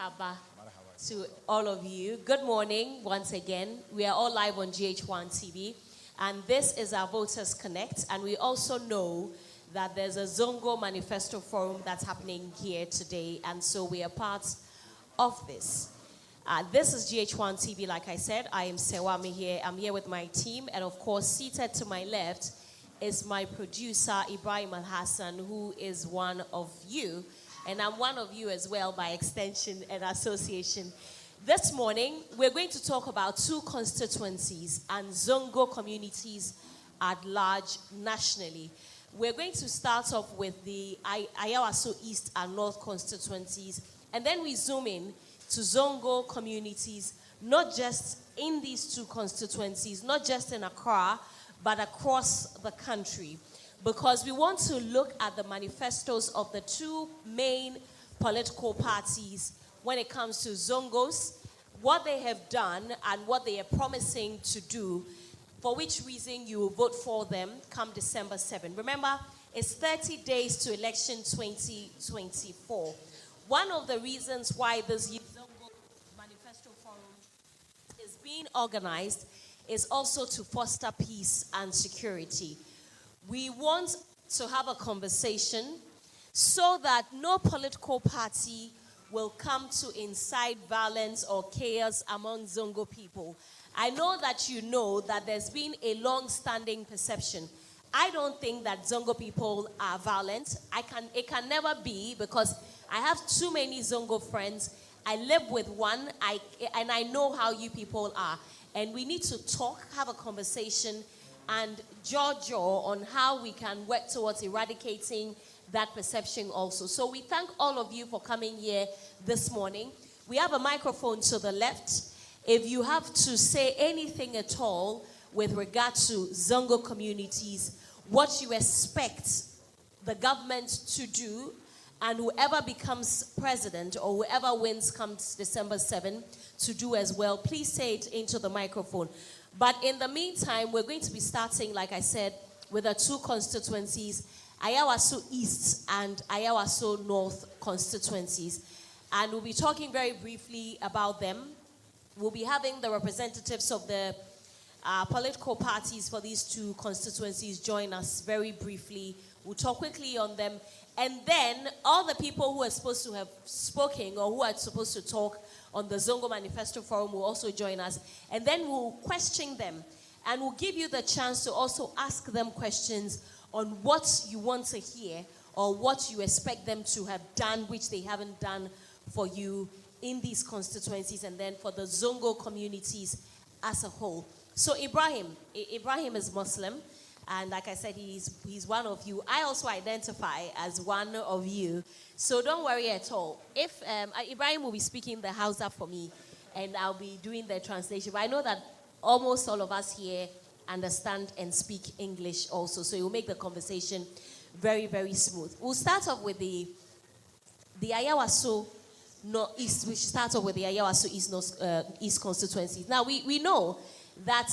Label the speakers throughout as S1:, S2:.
S1: Marhaba to all of you. Good morning once again. We are all live on GHOne TV, and this is our Voters Connect. And we also know that there's a Zongo Manifesto Forum that's happening here today, and so we are part of this. This is GHOne TV, like I said. I am Serwaa Amihere. I'm here with my team, and of course, seated to my left is my producer, Ibrahim Alhassan, who is one of you. And I'm one of you as well by extension and association. This morning, we're going to talk about two constituencies and Zongo communities at large nationally. We're going to start off with the Ayawaso East and North constituencies, and then we zoom in to Zongo communities, not just in these two constituencies, not just in Accra, but across the country. Because we want to look at the manifestos of the two main political parties when it comes to Zongos, what they have done and what they are promising to do, for which reason you will vote for them come December 7. Remember, it's 30 days to election 2024. One of the reasons why this Zongo Manifesto Forum is being organized is also to foster peace and security. We want to have a conversation so that no political party will come to incite violence or chaos among Zongo people. I know that you know that there's been a long-standing perception. I don't think that Zongo people are violent. It can never be, because I have too many Zongo friends. I live with one, and I know how you people are. And we need to talk, have a conversation, and judge on how we can work towards eradicating that perception also. So we thank all of you for coming here this morning. We have a microphone to the left. If you have to say anything at all with regard to Zongo communities, what you expect the government to do, and whoever becomes president or whoever wins comes December 7 to do as well, please say it into the microphone. But in the meantime, we're going to be starting, like I said, with the two constituencies, Ayawaso East and Ayawaso North constituencies. And we'll be talking very briefly about them. We'll be having the representatives of the political parties for these two constituencies join us very briefly. We'll talk quickly on them. And then all the people who are supposed to have spoken or who are supposed to talk on the Zongo Manifesto Forum will also join us. And then we'll question them. And we'll give you the chance to also ask them questions on what you want to hear or what you expect them to have done, which they haven't done for you in these constituencies, and then for the Zongo communities as a whole. So Ibrahim is Muslim. And like I said, he's one of you. I also identify as one of you. So don't worry at all. If Ibrahim will be speaking the Hausa for me, and I'll be doing the translation. But I know that almost all of us here understand and speak English also. So it will make the conversation very, very smooth. We'll start off with the Ayawaso East. We should start off with the Ayawaso East constituencies. Now, we know that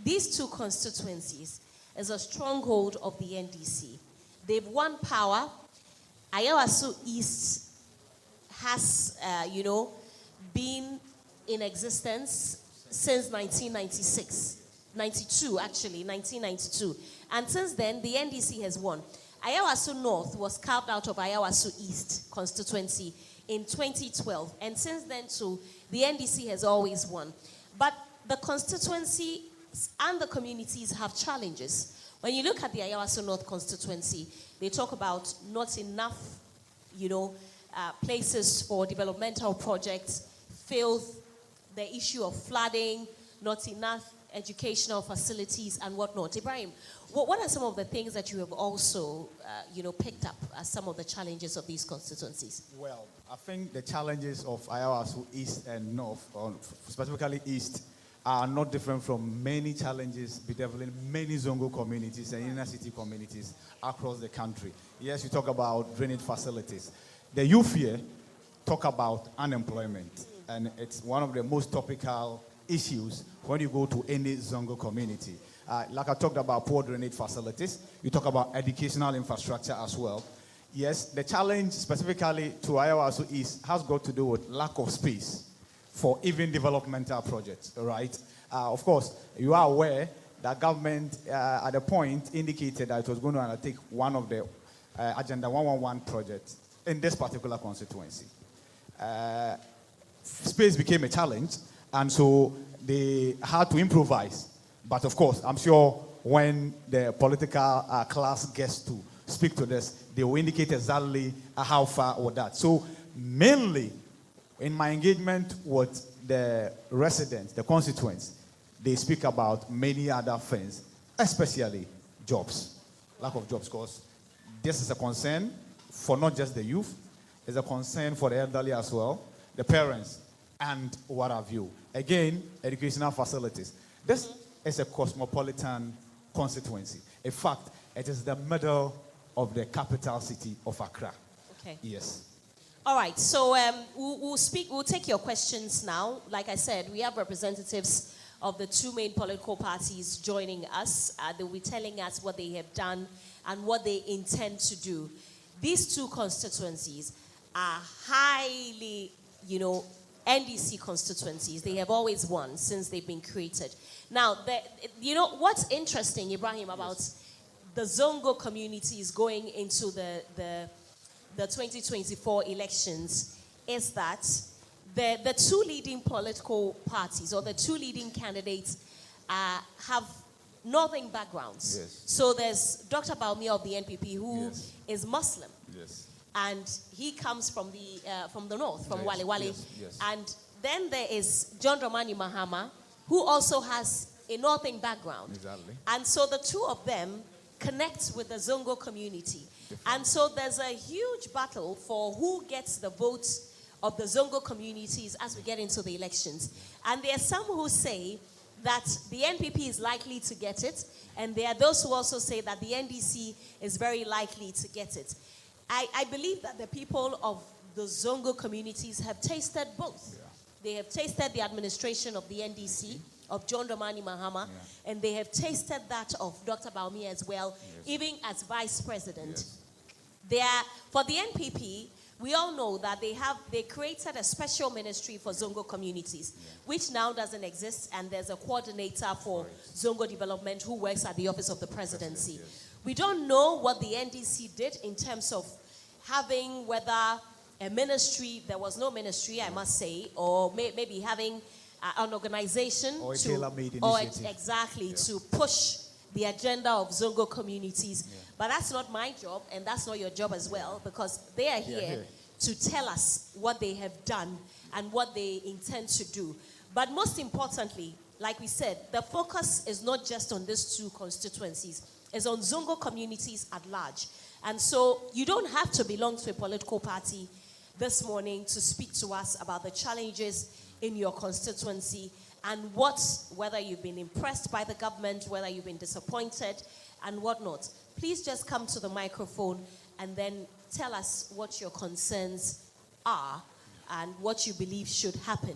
S1: these two constituencies is a stronghold of the NDC. They've won power. Ayawaso East has, been in existence since 1992. And since then, the NDC has won. Ayawaso North was carved out of Ayawaso East constituency in 2012. And since then, too, the NDC has always won. But the constituency and the communities have challenges. When you look at the Ayawaso North constituency, they talk about not enough, places for developmental projects, filth, the issue of flooding, not enough educational facilities and whatnot. Ibrahim, what are some of the things that you have also, picked up as some of the challenges of these constituencies?
S2: Well, I think the challenges of Ayawaso East and North, or specifically East, are not different from many challenges bedeviling many Zongo communities and inner city communities across the country. Yes, you talk about drainage facilities. The youth here talk about unemployment, and it's one of the most topical issues when you go to any Zongo community. Like I talked about poor drainage facilities, you talk about educational infrastructure as well. Yes, the challenge specifically to Ayawaso East has got to do with lack of space for even developmental projects, right? Of course, you are aware that government at a point indicated that it was going to undertake one of the Agenda 111 projects in this particular constituency. Space became a challenge, and so they had to improvise. But of course, I'm sure when the political class gets to speak to this, they will indicate exactly how far or that. So mainly, in my engagement with the residents, the constituents, they speak about many other things, especially jobs, lack of jobs, because this is a concern for not just the youth, it's a concern for the elderly as well, the parents, and what have you. Again, educational facilities. This is a cosmopolitan constituency. In fact, it is the middle of the capital city of Accra.
S1: Okay.
S2: Yes.
S1: All right, so we'll take your questions now. Like I said, we have representatives of the two main political parties joining us. They'll be telling us what they have done and what they intend to do. These two constituencies are highly, NDC constituencies. They have always won since they've been created. Now, what's interesting, Ibrahim, about the Zongo communities going into the 2024 elections is that the two leading political parties or the two leading candidates have northern backgrounds.
S2: Yes.
S1: So there's Dr. Baumia of the NPP who
S2: Yes.
S1: is Muslim.
S2: Yes.
S1: And he comes from the north, from
S2: Yes,
S1: Wale Wale.
S2: yes, yes.
S1: And then there is John Dramani Mahama, who also has a northern background.
S2: Exactly.
S1: And so the two of them connect with the Zongo community. And so there's a huge battle for who gets the votes of the Zongo communities as we get into the elections. And there are some who say that the NPP is likely to get it, and there are those who also say that the NDC is very likely to get it. I believe that the people of the Zongo communities have tasted both. Yeah. They have tasted the administration of the NDC, of John Dramani Mahama, and they have tasted that of Dr. Baumia as well, even as vice president. For the NPP, we all know that they created a special ministry for Zongo communities, which now doesn't exist, and there's a coordinator for Zongo development who works at the office of the presidency. We don't know what the NDC did in terms of having whether a ministry, there was no ministry, I must say, or maybe having an organization
S2: or a
S1: to,
S2: tailor-made
S1: or
S2: initiative.
S1: to push the agenda of Zongo communities. But that's not my job, and that's not your job as well, because they are here to tell us what they have done and what they intend to do. But most importantly, like we said, the focus is not just on these two constituencies, it's on Zongo communities at large. And so you don't have to belong to a political party this morning to speak to us about the challenges in your constituency and whether you've been impressed by the government, whether you've been disappointed, and whatnot. Please just come to the microphone and then tell us what your concerns are and what you believe should happen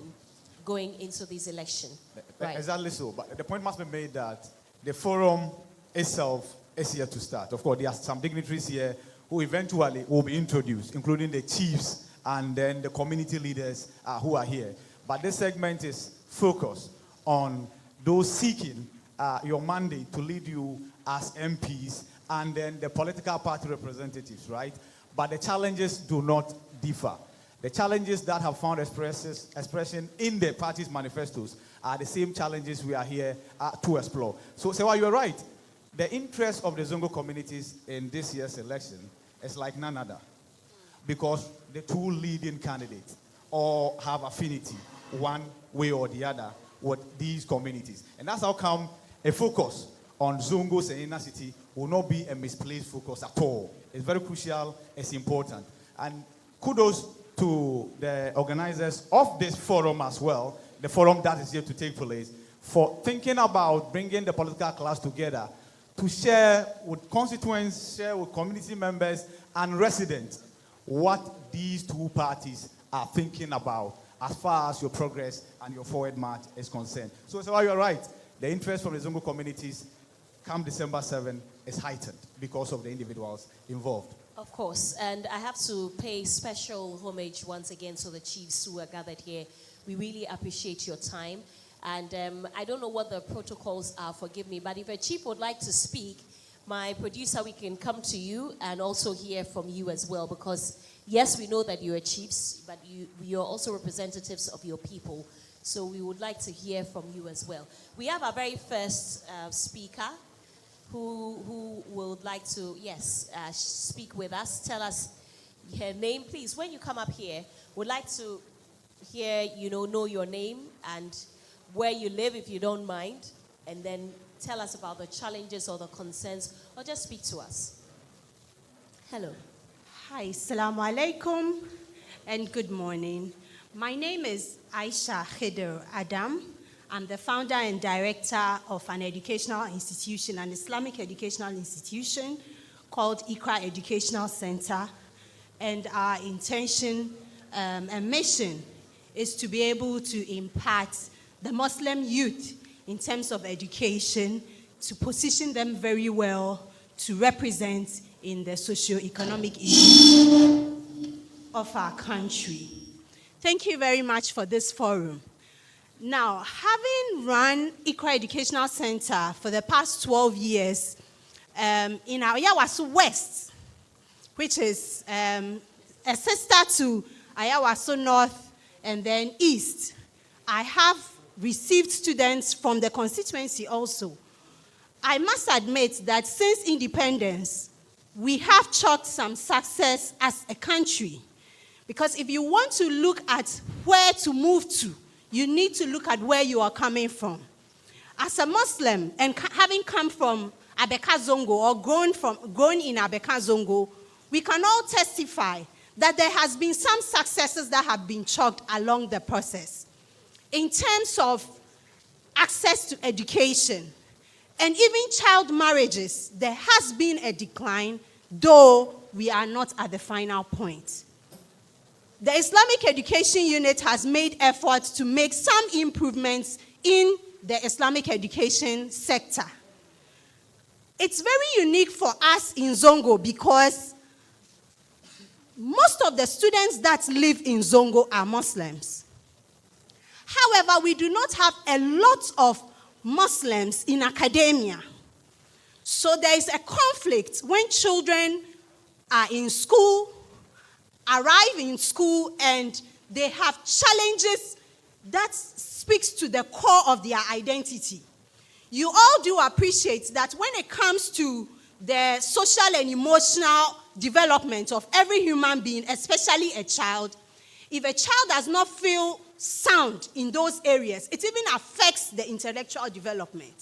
S1: going into this election. Right.
S2: Exactly so. But the point must be made that the forum itself is here to start. Of course, there are some dignitaries here who eventually will be introduced, including the chiefs and then the community leaders who are here. But this segment is focused on those seeking your mandate to lead you as MPs and then the political party representatives, right? But the challenges do not differ. The challenges that have found expression in the party's manifestos are the same challenges we are here to explore. So, Serwaa, you're right. The interest of the Zongo communities in this year's election is like none other, because the two leading candidates all have affinity one way or the other with these communities. And that's how come a focus on Zongos and inner city will not be a misplaced focus at all. It's very crucial, it's important. And kudos to the organizers of this forum as well, the forum that is here to take place, for thinking about bringing the political class together to share with constituents, share with community members and residents what these two parties are thinking about as far as your progress and your forward march is concerned. So you're right. The interest from the Zongo communities come December 7 is heightened because of the individuals involved.
S1: Of course, and I have to pay special homage once again to the chiefs who are gathered here. We really appreciate your time. And I don't know what the protocols are, forgive me, but if a chief would like to speak, my producer, we can come to you and also hear from you as well, because yes, we know that you are chiefs, but you're also representatives of your people. So we would like to hear from you as well. We have our very first speaker who would like to, speak with us. Tell us her name, please. When you come up here, we'd like to hear, know your name and where you live, if you don't mind, and then tell us about the challenges or the concerns, or just speak to us. Hello.
S3: Hi, assalamu alaikum, and good morning. My name is Aisha Khidr Adam. I'm the founder and director of an educational institution, an Islamic educational institution called Iqra Educational Center. And our intention and mission is to be able to impart the Muslim youth in terms of education, to position them very well to represent in the socio-economic issues of our country. Thank you very much for this forum. Now, having run Iqra Educational Center for the past 12 years in Ayawaso West, which is a sister to Ayawaso North and then East, I have received students from the constituency also. I must admit that since independence, we have chalked some success as a country. Because if you want to look at where to move to, you need to look at where you are coming from. As a Muslim, and having come from Abeka Zongo or grown in Abeka Zongo, we can all testify that there has been some successes that have been chalked along the process. In terms of access to education and even child marriages, there has been a decline, though we are not at the final point. The Islamic Education Unit has made efforts to make some improvements in the Islamic education sector. It's very unique for us in Zongo because most of the students that live in Zongo are Muslims. However, we do not have a lot of Muslims in academia. So there is a conflict when children are in school, arrive in school, and they have challenges that speaks to the core of their identity. You all do appreciate that when it comes to the social and emotional development of every human being, especially a child, if a child does not feel sound in those areas, it even affects the intellectual development.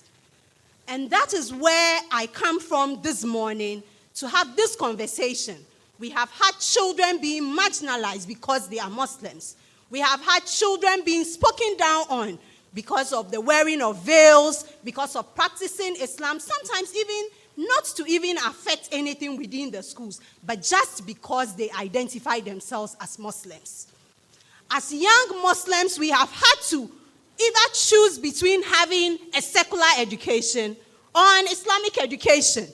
S3: And that is where I come from this morning to have this conversation. We have had children being marginalized because they are Muslims. We have had children being spoken down on because of the wearing of veils, because of practicing Islam, sometimes even not to even affect anything within the schools, but just because they identify themselves as Muslims. As young Muslims, we have had to either choose between having a secular education or an Islamic education.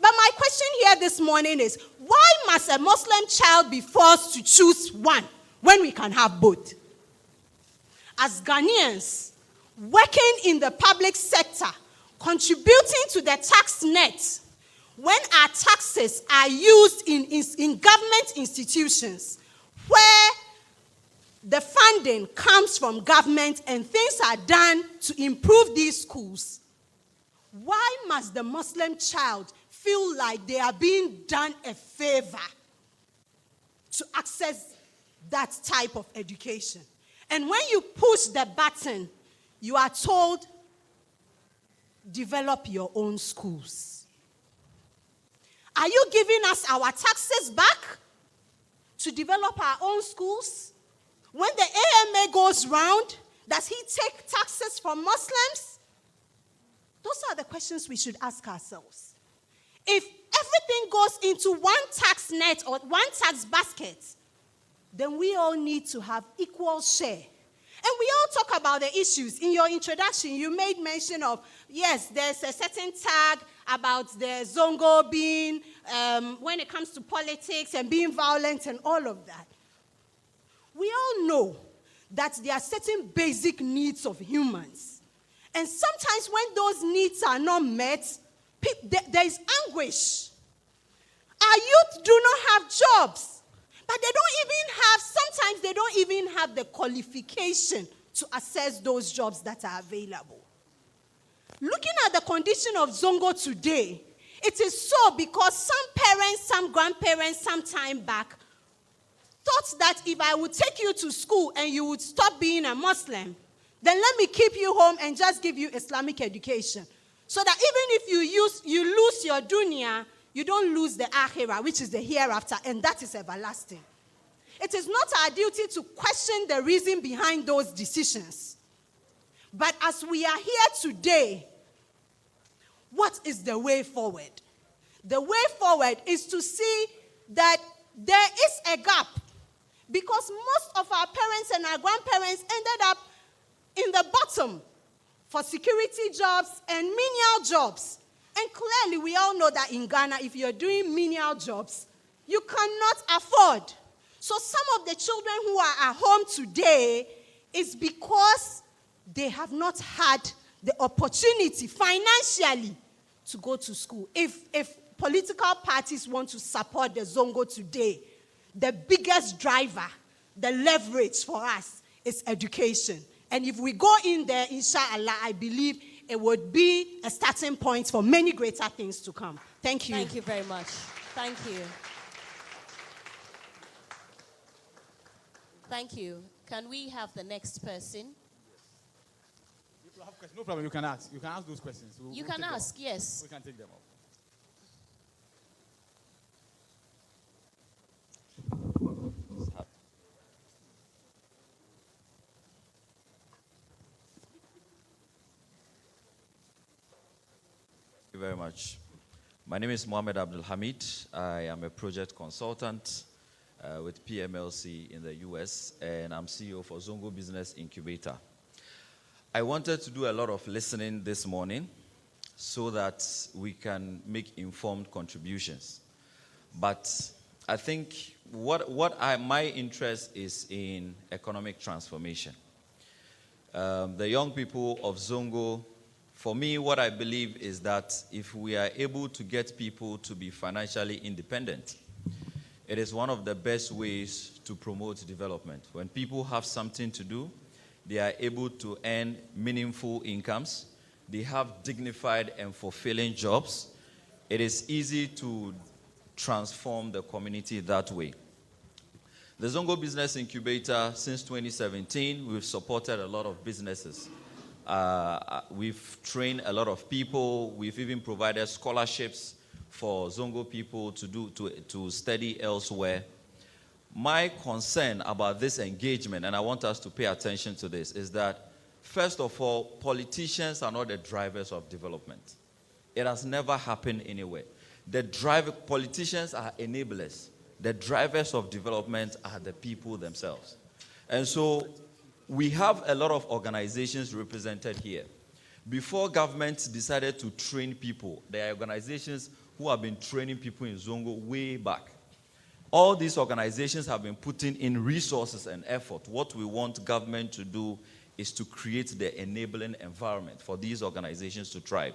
S3: But my question here this morning is, why must a Muslim child be forced to choose one when we can have both? As Ghanaians, working in the public sector, contributing to the tax net, when our taxes are used in government institutions where the funding comes from government and things are done to improve these schools, why must the Muslim child feel like they are being done a favor to access that type of education? And when you push the button, you are told, develop your own schools. Are you giving us our taxes back to develop our own schools? When the AMA goes round, does he take taxes from Muslims? Those are the questions we should ask ourselves. If everything goes into one tax net or one tax basket, then we all need to have equal share. And we all talk about the issues. In your introduction, you made mention of, yes, there's a certain tag about the Zongo being, when it comes to politics and being violent and all of that. We all know that there are certain basic needs of humans. And sometimes when those needs are not met, there is anguish. Our youth do not have jobs, but sometimes they don't even have the qualification to access those jobs that are available. Looking at the condition of Zongo today, it is so because some parents, some grandparents, some time back, thought that if I would take you to school and you would stop being a Muslim, then let me keep you home and just give you Islamic education. So that even if you lose your dunya, you don't lose the akhirah, which is the hereafter, and that is everlasting. It is not our duty to question the reason behind those decisions. But as we are here today, what is the way forward? The way forward is to see that there is a gap, because most of our parents and our grandparents ended up in the bottom for security jobs and menial jobs. And clearly, we all know that in Ghana, if you're doing menial jobs, you cannot afford. So some of the children who are at home today is because they have not had the opportunity financially to go to school. If political parties want to support the Zongo today, the biggest driver, the leverage for us is education. And if we go in there, inshallah, I believe it would be a starting point for many greater things to come. Thank you.
S1: Thank you very much. Thank you. Thank you. Can we have the next person?
S2: If you have questions, no problem, you can ask. You can ask those questions.
S1: You can ask, yes.
S2: We can take them up.
S4: Thank you very much. My name is Mohammed Abdul Hamid. I am a project consultant with PMLC in the US, and I'm CEO for Zongo Business Incubator. I wanted to do a lot of listening this morning so that we can make informed contributions. But I think my interest is in economic transformation. The young people of Zongo, for me, what I believe is that if we are able to get people to be financially independent, it is one of the best ways to promote development. When people have something to do, they are able to earn meaningful incomes, they have dignified and fulfilling jobs. It is easy to transform the community that way. The Zongo Business Incubator, since 2017, we've supported a lot of businesses. We've trained a lot of people. We've even provided scholarships for Zongo people to study elsewhere. My concern about this engagement, and I want us to pay attention to this, is that, first of all, politicians are not the drivers of development. It has never happened anywhere. Politicians are enablers. The drivers of development are the people themselves. And so we have a lot of organizations represented here. Before government decided to train people, there are organizations who have been training people in Zongo way back. All these organizations have been putting in resources and effort. What we want government to do is to create the enabling environment for these organizations to thrive.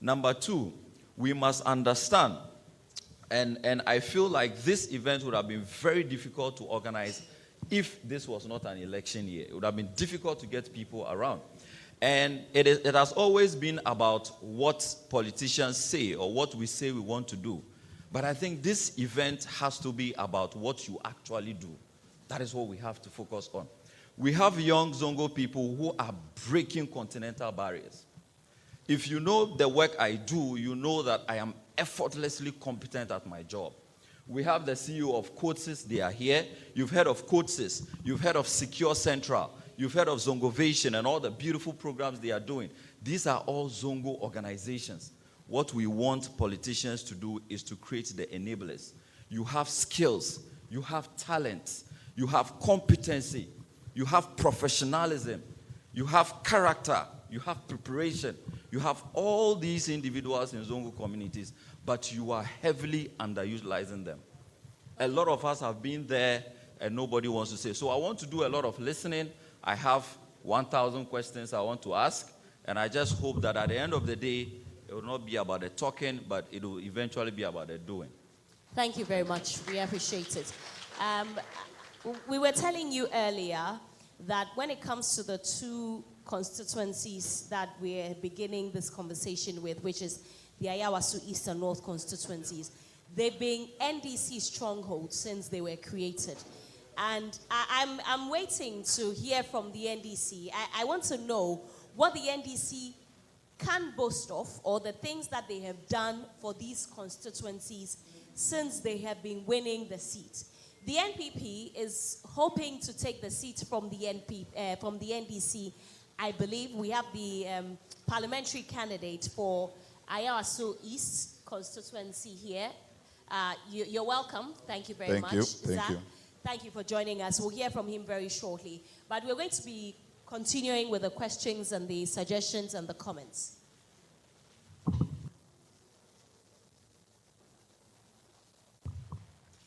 S4: Number two, we must understand, and I feel like this event would have been very difficult to organize if this was not an election year. It would have been difficult to get people around. And it has always been about what politicians say or what we say we want to do. But I think this event has to be about what you actually do. That is what we have to focus on. We have young Zongo people who are breaking continental barriers. If you know the work I do, you know that I am effortlessly competent at my job. We have the CEO of CODESYS, they are here. You've heard of CODESYS. You've heard of Secure Central. You've heard of Zongovation and all the beautiful programs they are doing. These are all Zongo organizations. What we want politicians to do is to create the enablers. You have skills, you have talent, you have competency. you have professionalism, you have character, you have preparation, you have all these individuals in Zongo communities, but you are heavily underutilizing them. A lot of us have been there and nobody wants to say. So I want to do a lot of listening. I have 1,000 questions I want to ask, and I just hope that at the end of the day, it will not be about the talking, but it will eventually be about the doing.
S1: Thank you very much. We appreciate it. We were telling you earlier that when it comes to the two constituencies that we're beginning this conversation with, which is the Ayawaso East and North constituencies, they've been NDC strongholds since they were created. And I'm waiting to hear from the NDC. I want to know what the NDC can boast of, or the things that they have done for these constituencies since they have been winning the seat. The NPP is hoping to take the seat from the NDC. I believe we have the parliamentary candidate for Ayawaso East constituency here. You're welcome. Thank you very much.
S5: Thank you.
S1: Thank you for joining us. We'll hear from him very shortly. But we're going to be continuing with the questions and the suggestions and the comments.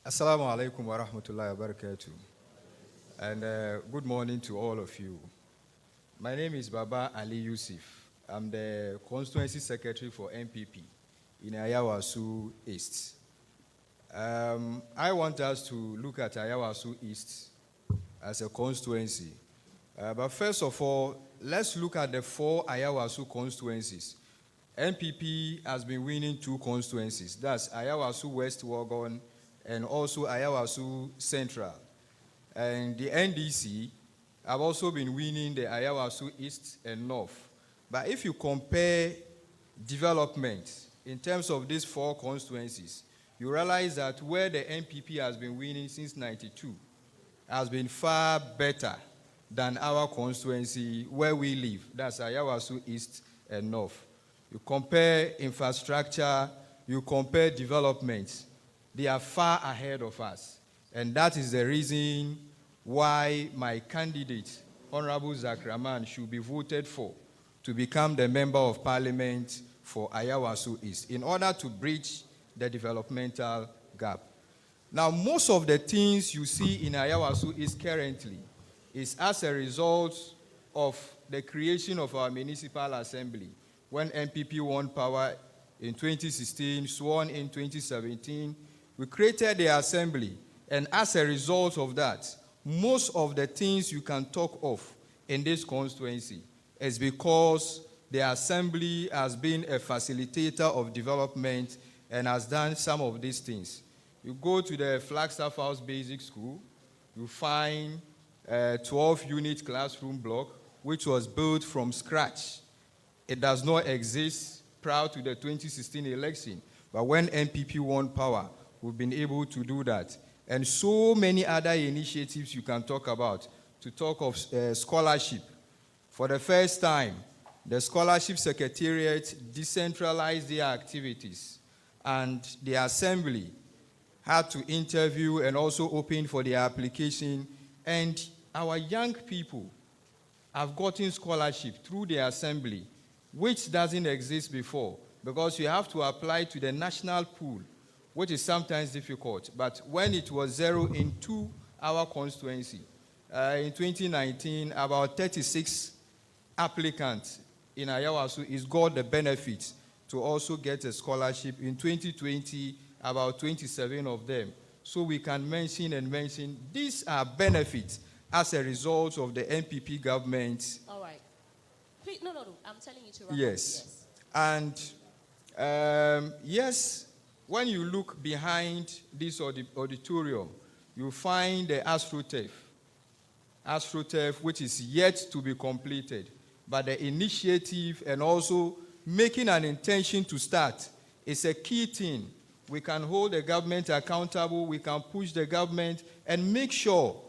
S6: Assalamu alaikum wa rahmatullahi wa barakatuh. And good morning to all of you. My name is Baba Ali Yusuf. I'm the constituency secretary for MPP in Ayawaso East. I want us to look at Ayawaso East as a constituency. But first of all, let's look at the 4 Ayawaso constituencies. MPP has been winning 2 constituencies. That's Ayawaso West Wagon and also Ayawaso Central. And the NDC have also been winning the Ayawaso East and North. But if you compare development in terms of these 4 constituencies, you realize that where the NPP has been winning since '92 has been far better than our constituency where we live. That's Ayawaso East and North. You compare infrastructure, you compare development, they are far ahead of us. And that is the reason why my candidate, Honorable Zakraman, should be voted for to become the Member of Parliament for Ayawaso East in order to bridge the developmental gap. Now, most of the things you see in Ayawaso East currently is as a result of the creation of our municipal assembly. When MPP won power in 2016, sworn in 2017, we created the assembly. And as a result of that, most of the things you can talk of in this constituency is because the assembly has been a facilitator of development and has done some of these things. You go to the Flagstaff House Basic School, you find a 12-unit classroom block, which was built from scratch. It does not exist prior to the 2016 election, but when MPP won power, we've been able to do that. And so many other initiatives you can talk about. To talk of scholarship. For the first time, the Scholarship Secretariat decentralized their activities, and the Assembly had to interview and also open for their application, and our young people have gotten scholarship through the Assembly, which doesn't exist before, because you have to apply to the national pool, which is sometimes difficult. But when it was zero into our constituency, in 2019, about 36 applicants in Ayawaso is got the benefit to also get a scholarship. In 2020, about 27 of them. So we can mention these are benefits as a result of the NPP government.
S1: All right. Please, no, I'm telling you to wrap up.
S6: Yes. And yes, when you look behind this auditorium, you find the AstroTurf, which is yet to be completed. But the initiative and also making an intention to start is a key thing. We can hold the government accountable, we can push the government and make sure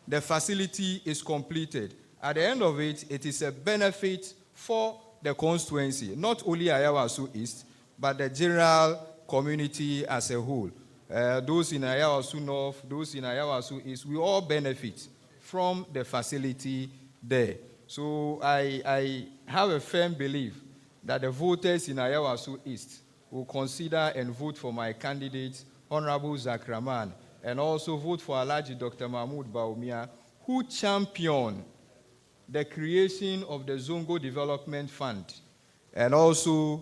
S6: the facility is completed. At the end of it, it is a benefit for the constituency, not only Ayawaso East, but the general community as a whole. Those in Ayawaso North, those in Ayawaso East, we all benefit from the facility there. So I have a firm belief that the voters in Ayawaso East will consider and vote for my candidate, Honorable Zakraman, and also vote for Alhaji Dr. Mahmoud Baumia, who championed the creation of the Zongo Development Fund, and also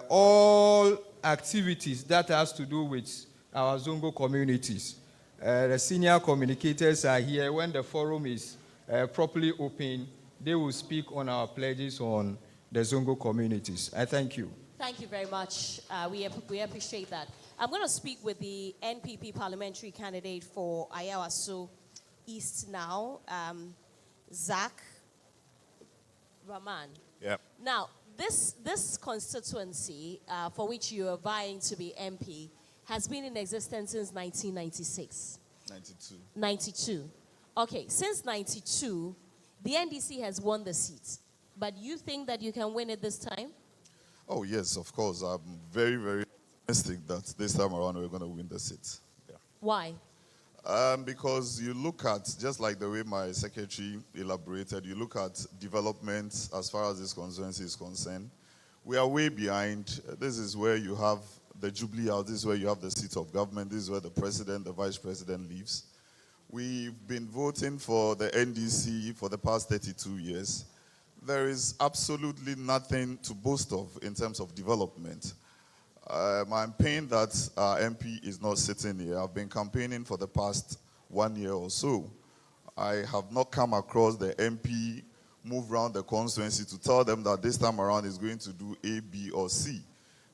S6: all activities that has to do with our Zongo communities. The senior communicators are here. When the forum is properly open, they will speak on our pledges on the Zongo communities. I thank you.
S1: Thank you very much. We appreciate that. I'm going to speak with the NPP parliamentary candidate for Ayawaso East now, Zach Rahman.
S5: Yeah.
S1: Now, this constituency for which you are vying to be MP has been in existence since 1996. 92. Okay, since 92, the NDC has won the seat. But you think that you can win it this time?
S5: Oh, yes, of course. I'm very, very optimistic that this time around we're going to win the seat. Yeah.
S1: Why?
S5: Because you look at, just like the way my secretary elaborated, you look at development as far as this constituency is concerned. We are way behind. This is where you have the Jubilee House. This is where you have the seat of government. This is where the president, the vice president lives. We've been voting for the NDC for the past 32 years. There is absolutely nothing to boast of in terms of development. I'm pained that our MP is not sitting here. I've been campaigning for the past 1 year or so. I have not come across the MP move around the constituency to tell them that this time around he's going to do A, B, or C,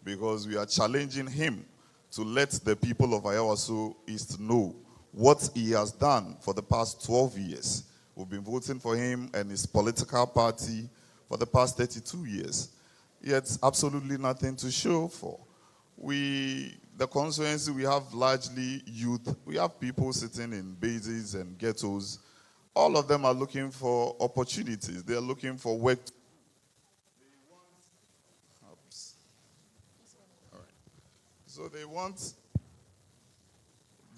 S5: because we are challenging him to let the people of Ayawaso East know what he has done for the past 12 years. We've been voting for him and his political party for the past 32 years. Yet absolutely nothing to show for. The constituency, we have largely youth. We have people sitting in bases and ghettos. All of them are looking for opportunities. They are looking for work. All right. So they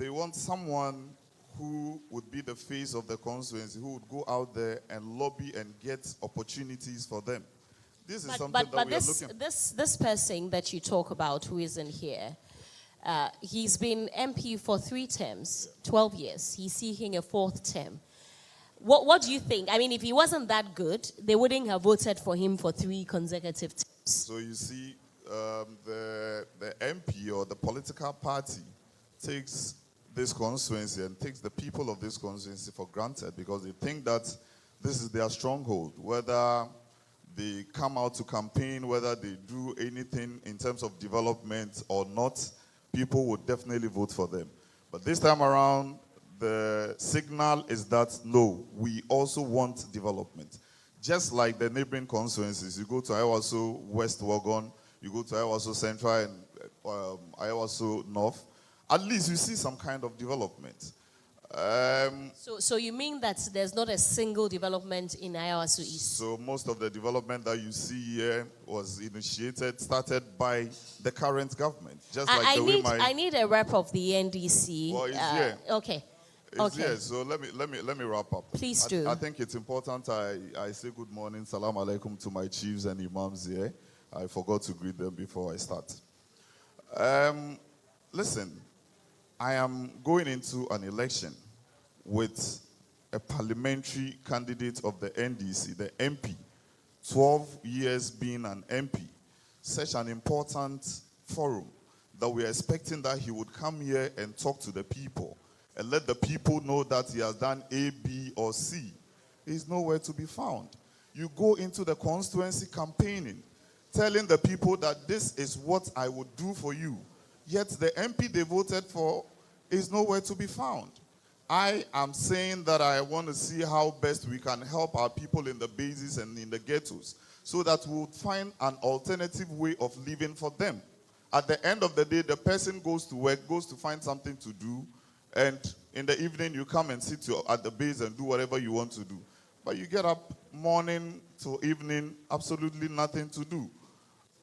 S5: want someone who would be the face of the constituency, who would go out there and lobby and get opportunities for them. This is something that we are looking for.
S1: This person that you talk about who isn't here, he's been MP for 3 terms, 12 years. He's seeking a 4th term. What do you think? I mean, if he wasn't that good, they wouldn't have voted for him for 3 consecutive terms.
S5: So you see, the MP or the political party takes this constituency and takes the people of this constituency for granted because they think that this is their stronghold. Whether they come out to campaign, whether they do anything in terms of development or not, people would definitely vote for them. But this time around, the signal is that, no, we also want development. Just like the neighboring constituencies, you go to Ayawaso West Wagon, you go to Ayawaso Central and Ayawaso North, at least you see some kind of development.
S1: So you mean that there's not a single development in Ayawaso East?
S5: So most of the development that you see here was started by the current government. Just like
S1: I need a rep of the NDC.
S5: Well, it's here.
S1: Okay.
S5: It's here. So let me wrap up.
S1: Please do.
S5: I think it's important I say good morning, salam alaikum to my chiefs and imams here. I forgot to greet them before I start. Listen. I am going into an election with a parliamentary candidate of the NDC, the MP, 12 years being an MP, such an important forum that we are expecting that he would come here and talk to the people and let the people know that he has done A, B, or C. He's nowhere to be found. You go into the constituency campaigning, telling the people that this is what I would do for you. Yet the MP they voted for is nowhere to be found. I am saying that I want to see how best we can help our people in the bases and in the ghettos so that we would find an alternative way of living for them. At the end of the day, the person goes to work, goes to find something to do, and in the evening you come and sit at the base and do whatever you want to do. But you get up morning to evening, absolutely nothing to do.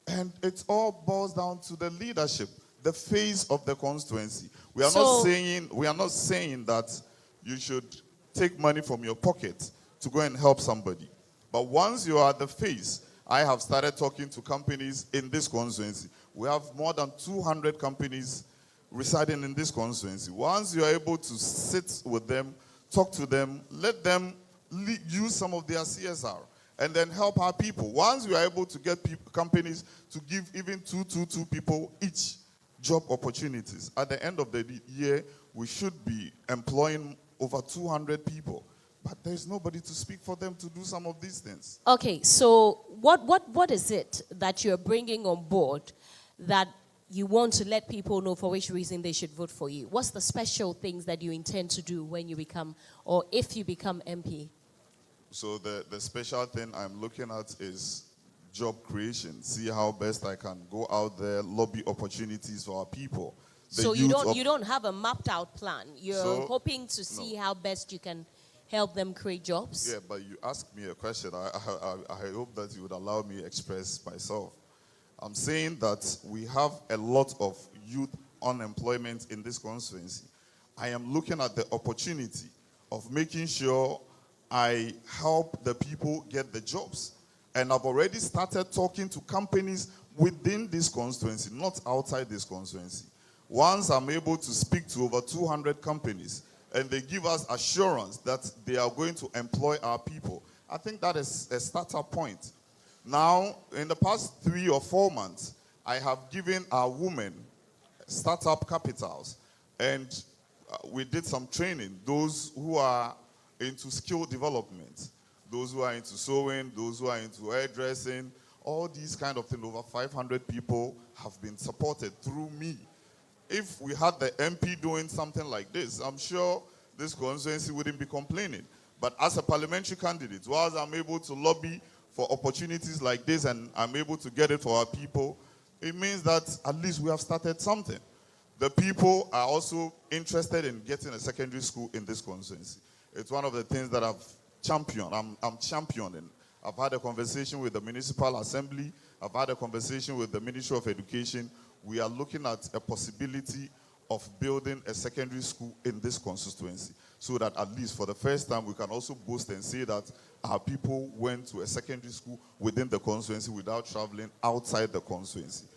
S5: And it all boils down to the leadership, the face of the constituency. We are not saying that you should take money from your pocket to go and help somebody. But once you are the face, I have started talking to companies in this constituency. We have more than 200 companies residing in this constituency. Once you are able to sit with them, talk to them, let them use some of their CSR, and then help our people. Once we are able to get companies to give even two people each job opportunities, at the end of the year, we should be employing over 200 people. But there's nobody to speak for them to do some of these things.
S1: Okay, so what is it that you're bringing on board that you want to let people know for which reason they should vote for you? What's the special things that you intend to do when you become, or if you become MP?
S5: So the special thing I'm looking at is job creation. See how best I can go out there, lobby opportunities for our people.
S1: So you don't have a mapped out plan. You're hoping to see how best you can help them create jobs?
S5: Yeah, but you asked me a question. I hope that you would allow me to express myself. I'm saying that we have a lot of youth unemployment in this constituency. I am looking at the opportunity of making sure I help the people get the jobs. And I've already started talking to companies within this constituency, not outside this constituency. Once I'm able to speak to over 200 companies, and they give us assurance that they are going to employ our people, I think that is a startup point. Now, in the past 3 or 4 months, I have given our women startup capitals, and we did some training. Those who are into skill development, those who are into sewing, those who are into hairdressing, all these kind of things. Over 500 people have been supported through me. If we had the MP doing something like this, I'm sure this constituency wouldn't be complaining. But as a parliamentary candidate, whilst I'm able to lobby for opportunities like this and I'm able to get it for our people, it means that at least we have started something. The people are also interested in getting a secondary school in this constituency. It's one of the things that I've championed. I'm championing. I've had a conversation with the Municipal Assembly. I've had a conversation with the Ministry of Education. We are looking at a possibility of building a secondary school in this constituency, so that at least for the first time we can also boast and say that our people went to a secondary school within the constituency without traveling outside the constituency.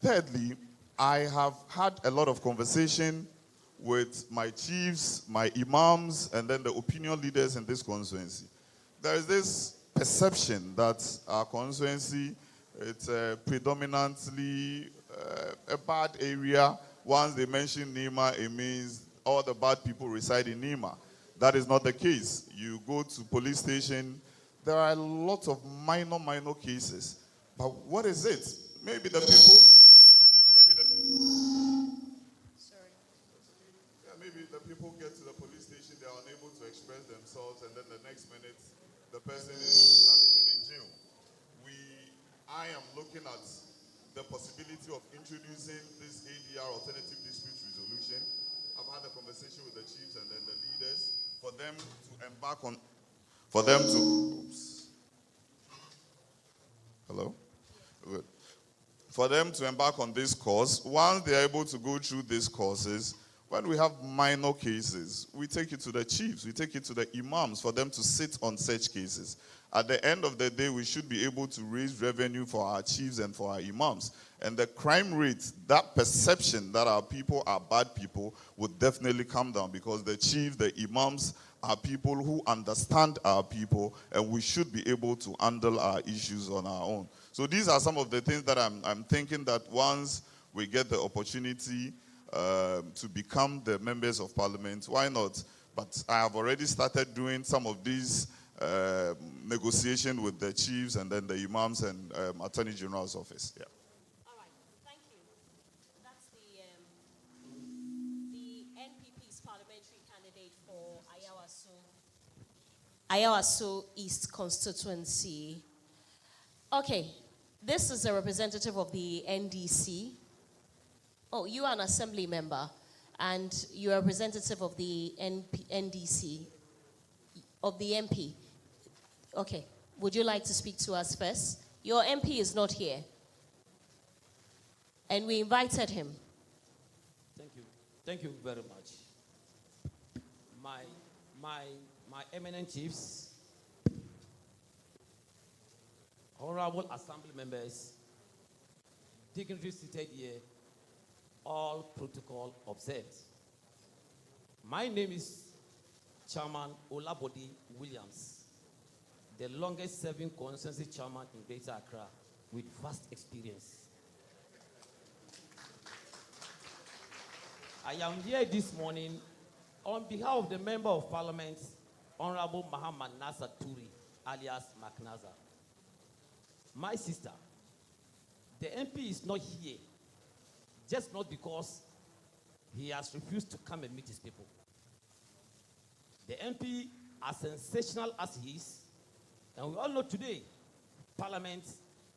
S5: Thirdly, I have had a lot of conversation with my chiefs, my imams, and then the opinion leaders in this constituency. There is this perception that our constituency, it's predominantly a bad area. Once they mention Nima, it means all the bad people reside in Nima. That is not the case. You go to police station, there are a lot of minor cases. But what is it? Maybe the people, maybe the people get to the police station, they are unable to express themselves, and then the next minute, the person is languishing in jail. I am looking at the possibility of introducing this ADR, Alternative Dispute Resolution. I've had a conversation with the chiefs and then the leaders for them to embark on, Good. For them to embark on this course. Once they are able to go through these courses, when we have minor cases, we take it to the chiefs, we take it to the imams for them to sit on such cases. At the end of the day, we should be able to raise revenue for our chiefs and for our imams. And the crime rate, that perception that our people are bad people, would definitely come down, because the chiefs, the imams are people who understand our people, and we should be able to handle our issues on our own. So these are some of the things that I'm thinking that once we get the opportunity to become the members of parliament, why not? But I have already started doing some of these negotiation with the chiefs and then the imams and Attorney General's office. Yeah.
S1: All right, thank you. That's the NPP's parliamentary candidate for Ayawaso East constituency. Okay, this is a representative of the NDC. Oh, you are an assembly member, and you're a representative of the NDC, of the MP. Okay, would you like to speak to us first? Your MP is not here, and we invited him.
S7: Thank you very much. my eminent chiefs, honorable assembly members, dignitaries seated here, all protocol observed. My name is Chairman Olabode Williams, the longest serving constituency chairman in Greater Accra with vast experience. I am here this morning on behalf of the Member of Parliament, Honorable Muhammad Nasser Turi, alias McNazar. My sister, the MP is not here, just not because he has refused to come and meet his people. The MP, as sensational as he is, and we all know today, Parliament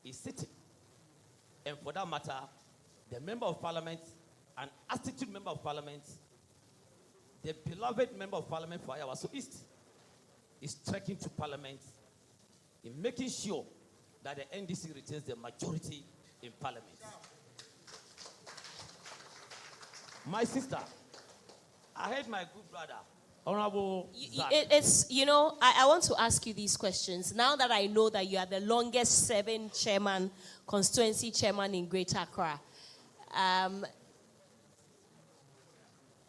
S7: is sitting. And for that matter, the Member of Parliament, an astute Member of Parliament, the beloved Member of Parliament for Ayawaso East, is trekking to Parliament in making sure that the NDC retains the majority in Parliament. My sister, I heard my good brother, Honorable Zach.
S1: I want to ask you these questions. Now that I know that you are the longest serving chairman, constituency chairman in Greater Accra,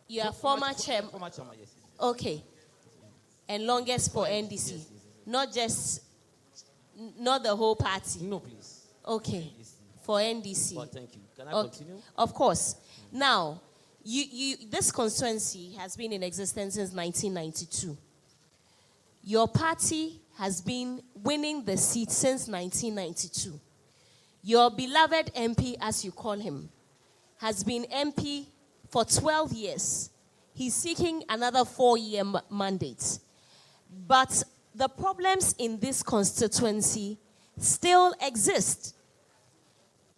S1: you are former chairman.
S7: Former chairman, yes.
S1: Okay. And longest for NDC.
S7: Yes.
S1: Not the whole party.
S7: No, please.
S1: Okay.
S7: NDC.
S1: For NDC.
S7: Well, thank you. Can I continue?
S1: Of course. Now, this constituency has been in existence since 1992. Your party has been winning the seat since 1992. Your beloved MP, as you call him, has been MP for 12 years. He's seeking another 4-year mandate. But the problems in this constituency still exist.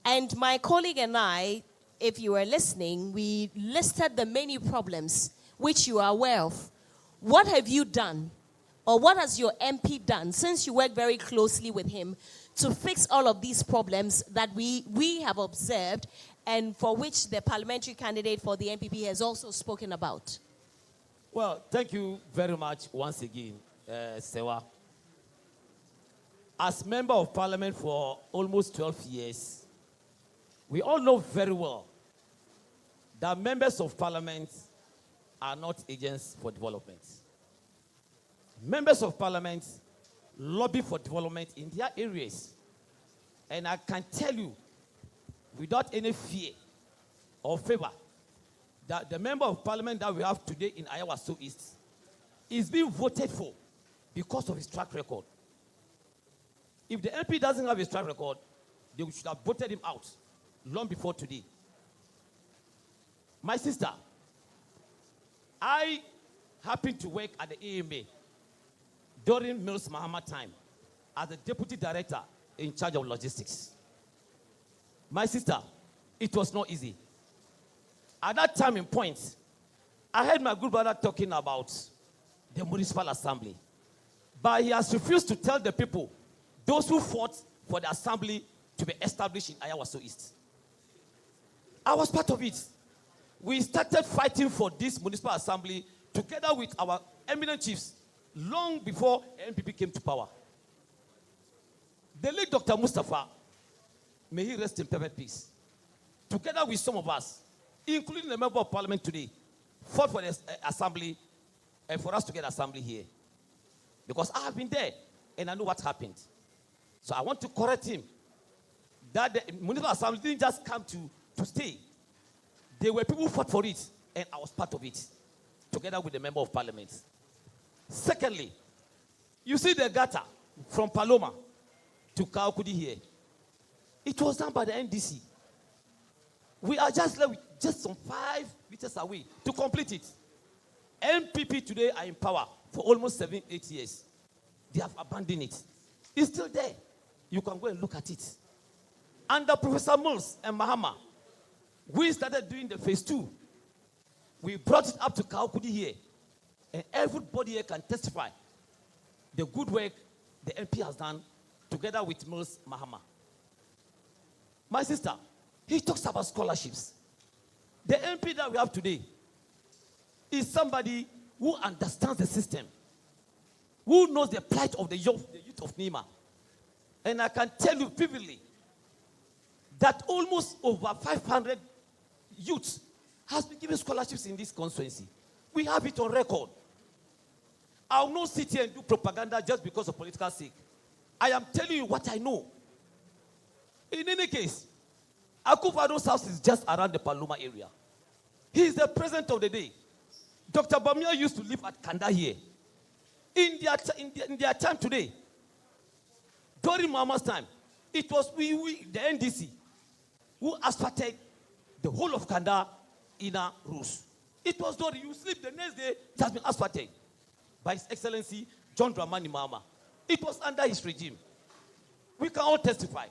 S1: And my colleague and I, if you were listening, we listed the many problems which you are aware of. What have you done, or what has your MP done, since you work very closely with him, to fix all of these problems that we have observed and for which the parliamentary candidate for the NPP has also spoken about?
S7: Well, thank you very much once again, Serwaa. As Member of Parliament for almost 12 years, we all know very well that members of Parliament are not agents for development. Members of Parliament lobby for development in their areas. And I can tell you, without any fear or favor, that the Member of Parliament that we have today in Ayawaso East is being voted for because of his track record. If the MP doesn't have his track record, they should have voted him out long before today. My sister, I happened to work at the AMA during Mills Mahama time as the deputy director in charge of logistics. My sister, it was not easy. At that time in point, I heard my good brother talking about the municipal assembly. But he has refused to tell the people, those who fought for the assembly to be established in Ayawaso East. I was part of it. We started fighting for this municipal assembly together with our eminent chiefs long before NPP came to power. The late Dr. Mustafa, may he rest in perfect peace, together with some of us, including the Member of Parliament today, fought for the assembly and for us to get assembly here. Because I have been there and I know what happened. So I want to correct him that the municipal assembly didn't just come to stay. There were people who fought for it, and I was part of it, together with the Member of Parliament. Secondly, you see the gutter from Paloma to Kaokudi here. It was done by the NDC. We are just some 5 meters away to complete it. MPP today are in power for almost 7-8 years. They have abandoned it. It's still there. You can go and look at it. Under Professor Mills and Mahama, we started doing the phase 2. We brought it up to Kaokudi here. And everybody here can testify the good work the MP has done together with Mills Mahama. My sister, he talks about scholarships. The MP that we have today is somebody who understands the system. who knows the plight of the youth of Nima. And I can tell you vividly that almost over 500 youths has been given scholarships in this constituency. We have it on record. I will not sit here and do propaganda just because of political sake. I am telling you what I know. In any case, Akufo-Addo's house is just around the Paloma area. He is the president of the day. Dr. Bamia used to live at Kanda here. In their time today, during Mama's time, it was we the NDC, who asphalted the whole of Kanda inner roads. It was done. You sleep the next day, it has been asphalted by His Excellency John Dramani Mahama. It was under his regime. We can all testify.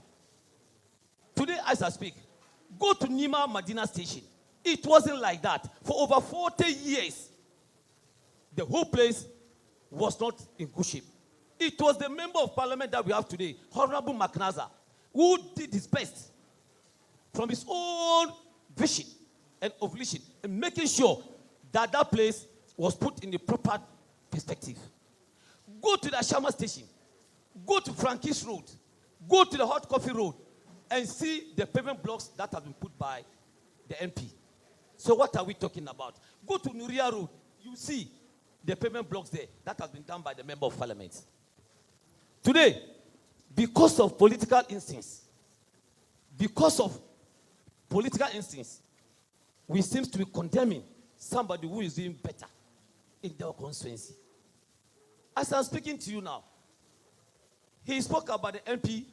S7: Today, as I speak, go to Nima Madina Station. It wasn't like that. For over 40 years, the whole place was not in good shape. It was the member of parliament that we have today, Honorable McNaza, who did his best from his own vision and ovulation and making sure that that place was put in the proper perspective. Go to the Ashama Station, go to Frankie's Road, go to the Hot Coffee Road, and see the pavement blocks that have been put by the MP. So what are we talking about? Go to Nuria Road, you see the pavement blocks there that has been done by the member of parliament. Today, because of political instincts, we seem to be condemning somebody who is doing better in their constituency. As I'm speaking to you now, he spoke about the MP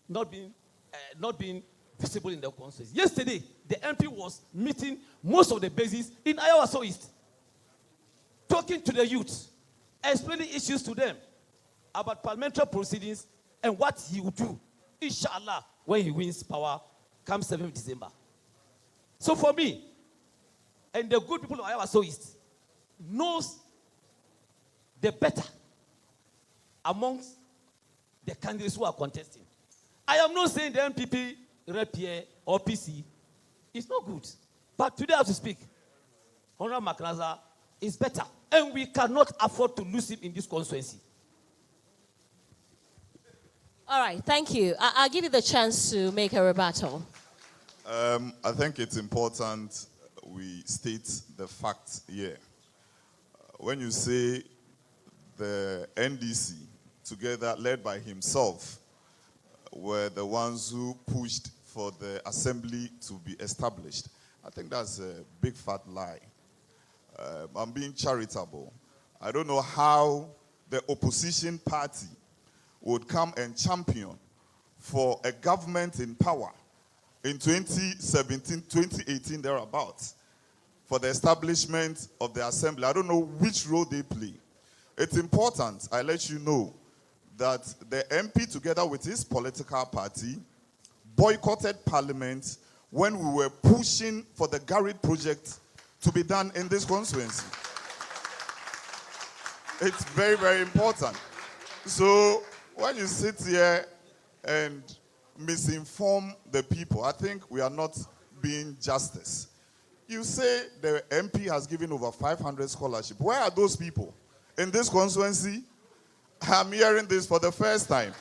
S7: not being visible in the constituency. Yesterday, the MP was meeting most of the bases in Ayawaso East, talking to the youth, explaining issues to them about parliamentary proceedings and what he will do, inshallah, when he wins power come 7th December. So for me, and the good people of Ayawaso East knows the better amongst the candidates who are contesting. I am not saying the MPP, rep here, or PC is not good. But today, as we speak, Honorable McNaza is better. And we cannot afford to lose him in this constituency.
S1: All right, thank you. I'll give you the chance to make a rebuttal.
S5: I think it's important we state the facts here. When you say the NDC, together led by himself, were the ones who pushed for the assembly to be established, I think that's a big fat lie. I'm being charitable. I don't know how the opposition party would come and champion for a government in power in 2017, 2018, thereabouts, for the establishment of the assembly. I don't know which role they play. It's important, I let you know, that the MP, together with his political party, boycotted parliament when we were pushing for the Garrett project to be done in this constituency. It's very, very important. So when you sit here and misinform the people, I think we are not being justice. You say the MP has given over 500 scholarships. Where are those people? In this constituency, I'm hearing this for the first time.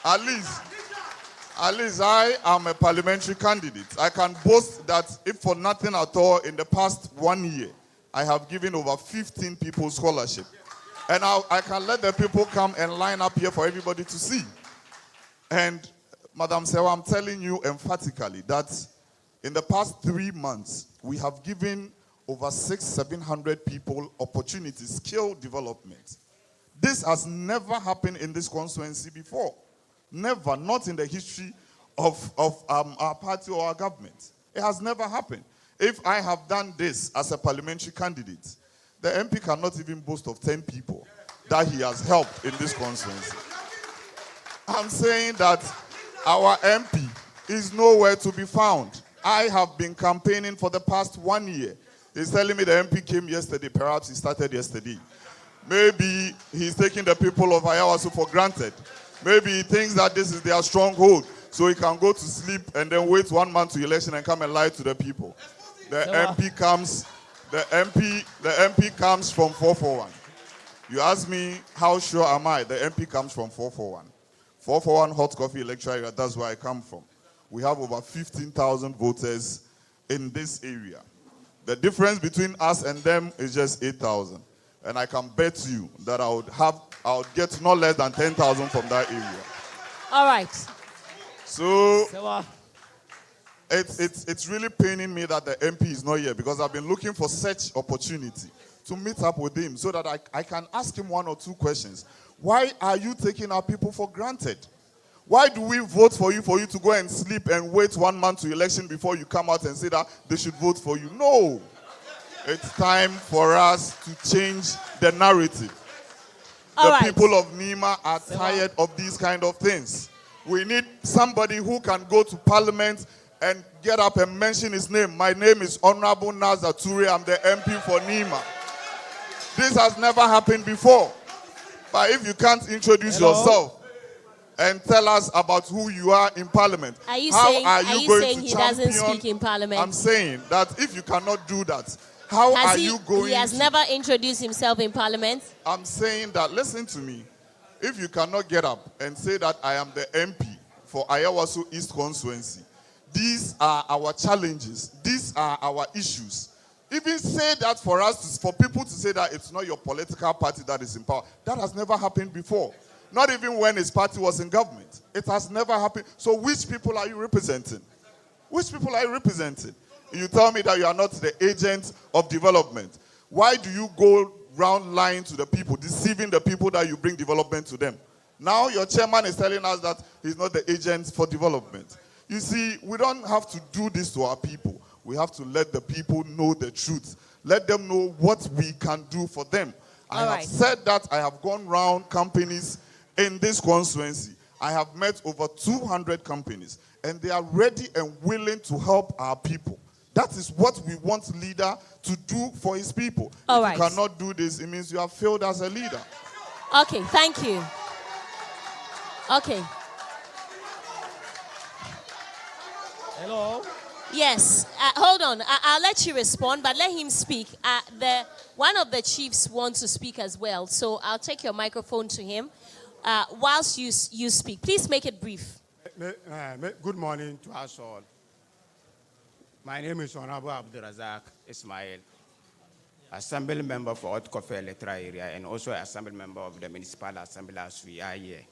S5: At least I am a parliamentary candidate. I can boast that if for nothing at all, in the past 1 year, I have given over 15 people scholarship. And I can let the people come and line up here for everybody to see. And Madam Serwaa, I'm telling you emphatically that in the past 3 months, we have given over 600-700 people opportunities, skill development. This has never happened in this constituency before. Never, not in the history of our party or our government. It has never happened. If I have done this as a parliamentary candidate, the MP cannot even boast of 10 people that he has helped in this constituency. I'm saying that our MP is nowhere to be found. I have been campaigning for the past 1 year. He's telling me the MP came yesterday. Perhaps he started yesterday. Maybe he's taking the people of Ayawaso for granted. Maybe he thinks that this is their stronghold, so he can go to sleep and then wait 1 month to election and come and lie to the people. The MP comes from 441. You ask me, how sure am I? The MP comes from 441. 441 Hot Coffee Electoral area, that's where I come from. We have over 15,000 voters in this area. The difference between us and them is just 8,000. And I can bet you that I would get not less than 10,000 from that area.
S1: All right.
S5: So
S7: Serwaa.
S5: it's really paining me that the MP is not here, because I've been looking for such opportunity to meet up with him so that I can ask him one or two questions. Why are you taking our people for granted? Why do we vote for you to go and sleep and wait 1 month to election before you come out and say that they should vote for you? No. It's time for us to change the narrative. The people of Nima are tired of these kind of things. We need somebody who can go to parliament and get up and mention his name. My name is Honorable Nazar Toure. I'm the MP for Nima. This has never happened before. But if you can't introduce yourself and tell us about who you are in parliament,
S1: are you
S5: going
S1: saying
S5: to
S1: he doesn't speak in parliament?
S5: I'm saying that if you cannot do that, how are you going?
S1: He has never introduced himself in parliament.
S5: I'm saying that, listen to me. If you cannot get up and say that I am the MP for Ayawaso East constituency, these are our challenges. These are our issues. Even say that for people to say that it's not your political party that is in power. That has never happened before. Not even when his party was in government. It has never happened. So which people are you representing? Which people are you representing? You tell me that you are not the agent of development. Why do you go round lying to the people, deceiving the people that you bring development to them? Now your chairman is telling us that he's not the agent for development. You see, we don't have to do this to our people. We have to let the people know the truth. Let them know what we can do for them. I have said that I have gone round companies in this constituency. I have met over 200 companies, and they are ready and willing to help our people. That is what we want leader to do for his people. If you cannot do this, it means you have failed as a leader.
S1: Okay, thank you. Okay.
S7: Hello?
S1: Yes, hold on. I'll let you respond, but let him speak. One of the chiefs wants to speak as well, so I'll take your microphone to him whilst you speak. Please make it brief.
S8: Good morning to us all. My name is Honorable Abdurazak Ismail, Assembly Member for Hot Coffee Electoral Area and also Assembly Member of the Municipal Assembly as we are here.